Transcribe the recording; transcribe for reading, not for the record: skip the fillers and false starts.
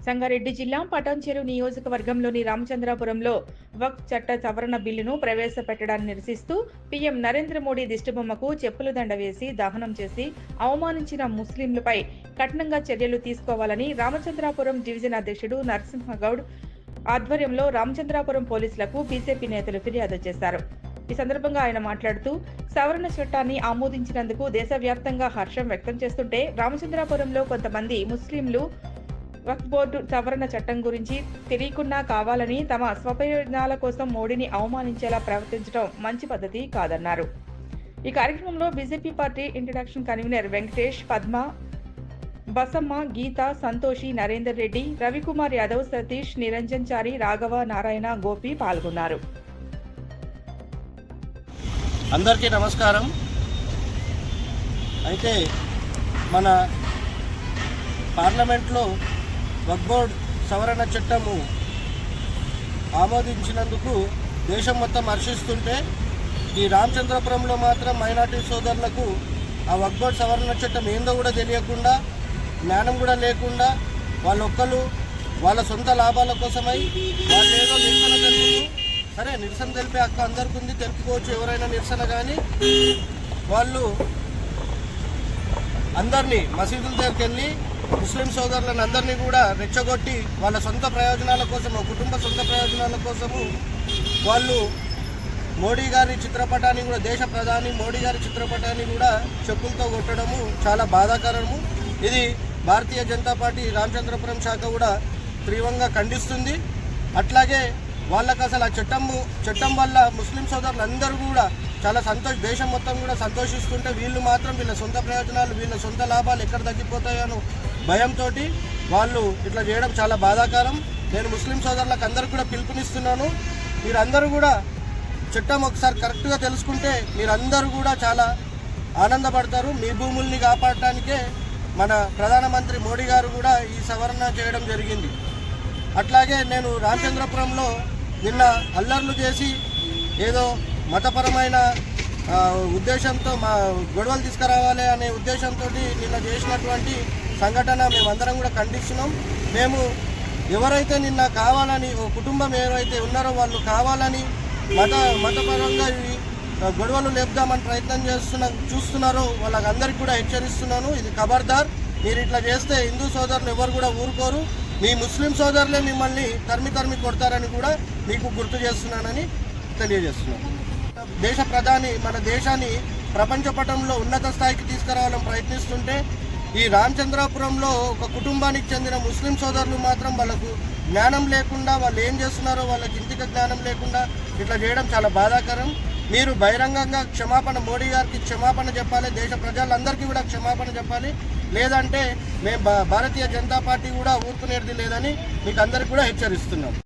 సంగారెడ్డి జిల్లా పటాన్చెరు నియోజకవర్గంలోని రామచంద్రాపురంలో వక్ఫ్ చట్ట సవరణ బిల్లును ప్రవేశపెట్టడాన్ని నిరసిస్తూ పీఎం నరేంద్ర మోడీ దిష్టిబొమ్మకు చెప్పుల దండ వేసి దహనం చేసి అవమానించిన ముస్లింలపై కఠినంగా చర్యలు తీసుకోవాలని రామచంద్రాపురం డివిజన్ అధ్యక్షుడు నరసింహగౌడ్ ఆధ్వర్యంలో రామచంద్రాపురం పోలీసులకు బీజేపీ నేతలు ఫిర్యాదు చేశారు. ఈ సందర్భంగా ఆయన మాట్లాడుతూ సవరణ చట్టాన్ని ఆమోదించినందుకు దేశవ్యాప్తంగా హర్షం వ్యక్తం చేస్తుంటే రామచంద్రాపురంలో కొంతమంది ముస్లింలు వక్ఫ్ బోర్డు సవరణ చట్టం గురించి తెలియకుండా కావాలని తమ స్వప్రయోజనాల కోసం మోడీని అవమానించేలా ప్రవర్తించడం మంచి పద్ధతి కాదన్నారు. ఈ కార్యక్రమంలో BJP party introduction convener Venkatesh, Padma, Basamma, Geeta, Santoshi, Narender Reddy, Ravikumar Yadav, Satish, Niranjan Chari, Raghava, Narayana, Gopi పాల్గొన్నారు. అందరికీ నమస్కారం. అయితే మన పార్లమెంట్లో వక్ఫ్ బోర్డ్ సవరణ చట్టము ఆమోదించినందుకు దేశం మొత్తం హర్షిస్తుంటే ఈ రామచంద్రపురంలో మాత్రం మైనార్టీ సోదరులకు ఆ వక్ఫ్ బోర్డ్ సవరణ చట్టం ఏందో కూడా తెలియకుండా, జ్ఞానం కూడా లేకుండా వాళ్ళొక్కరు వాళ్ళ సొంత లాభాల కోసమై వాళ్ళు ఏదో నిరసన తెలుపుతూ, సరే నిరసన తెలిపే హక్కు అందరికీ ఉంది, తెలుపుకోవచ్చు ఎవరైనా నిరసన, కానీ వాళ్ళు అందరినీ మసీదుల దగ్గరికి వెళ్ళి ముస్లిం సోదరులను అందరినీ కూడా రెచ్చగొట్టి వాళ్ళ సొంత ప్రయోజనాల కోసము, కుటుంబ సొంత ప్రయోజనాల కోసము వాళ్ళు మోడీ గారి చిత్రపటాన్ని కూడా, దేశ ప్రధాని మోడీ గారి చిత్రపటాన్ని కూడా చెప్పులతో కొట్టడము చాలా బాధాకరము. ఇది భారతీయ జనతా పార్టీ రామచంద్రపురం శాఖ కూడా తీవ్రంగా ఖండిస్తుంది. అట్లాగే వాళ్ళకు అసలు ఆ చట్టం వల్ల ముస్లిం సోదరులు అందరూ కూడా చాలా దేశం మొత్తం కూడా సంతోషిస్తుంటే వీళ్ళు మాత్రం వీళ్ళ సొంత ప్రయోజనాలు, వీళ్ళ సొంత లాభాలు ఎక్కడ తగ్గిపోతాయో భయంతో వాళ్ళు ఇట్లా చేయడం చాలా బాధాకరం. నేను ముస్లిం సోదరులకు అందరికీ కూడా పిలుపునిస్తున్నాను, మీరందరూ కూడా చట్టం ఒకసారి కరెక్ట్గా తెలుసుకుంటే మీరందరూ కూడా చాలా ఆనందపడతారు. మీ భూముల్ని కాపాడటానికే మన ప్రధానమంత్రి మోడీ గారు కూడా ఈ సవరణ చేయడం జరిగింది. అట్లాగే నేను రామచంద్రపురంలో నిన్న అల్లర్లు చేసి ఏదో మతపరమైన ఉద్దేశంతో మా గొడవలు తీసుకురావాలి అనే ఉద్దేశంతో నిన్న చేసినటువంటి సంఘటన మేమందరం కూడా ఖండిస్తున్నాం. మేము ఎవరైతే నిన్న కావాలని, ఓ కుటుంబం ఎవరైతే ఉన్నారో వాళ్ళు కావాలని మతపరంగా గొడవలు లేపుదామని ప్రయత్నం చూస్తున్నారో వాళ్ళకందరికీ కూడా హెచ్చరిస్తున్నాను, ఇది ఖబర్దార్. మీరు ఇట్లా చేస్తే హిందూ సోదరులు ఎవరు కూడా ఊరుకోరు, మీ ముస్లిం సోదరులే మిమ్మల్ని తరిమి కొడతారని కూడా మీకు గుర్తు చేస్తున్నానని తెలియజేస్తున్నాను. దేశ ప్రధాని మన దేశాన్ని ప్రపంచ పటంలో ఉన్నత స్థాయికి తీసుకురావాలని ప్రయత్నిస్తుంటే ఈ రామచంద్రాపురంలో ఒక కుటుంబానికి చెందిన ముస్లిం సోదరులు మాత్రం వాళ్ళకు జ్ఞానం లేకుండా, వాళ్ళు ఏం చేస్తున్నారో వాళ్ళకి ఇంటికి జ్ఞానం లేకుండా ఇట్లా చేయడం చాలా బాధాకరం. మీరు బహిరంగంగా మోడీ గారికి క్షమాపణ చెప్పాలి, దేశ ప్రజలందరికీ కూడా క్షమాపణ చెప్పాలి. లేదంటే మేము భారతీయ జనతా పార్టీ కూడా ఊరుకునేది లేదని మీకు అందరికీ కూడా హెచ్చరిస్తున్నాం.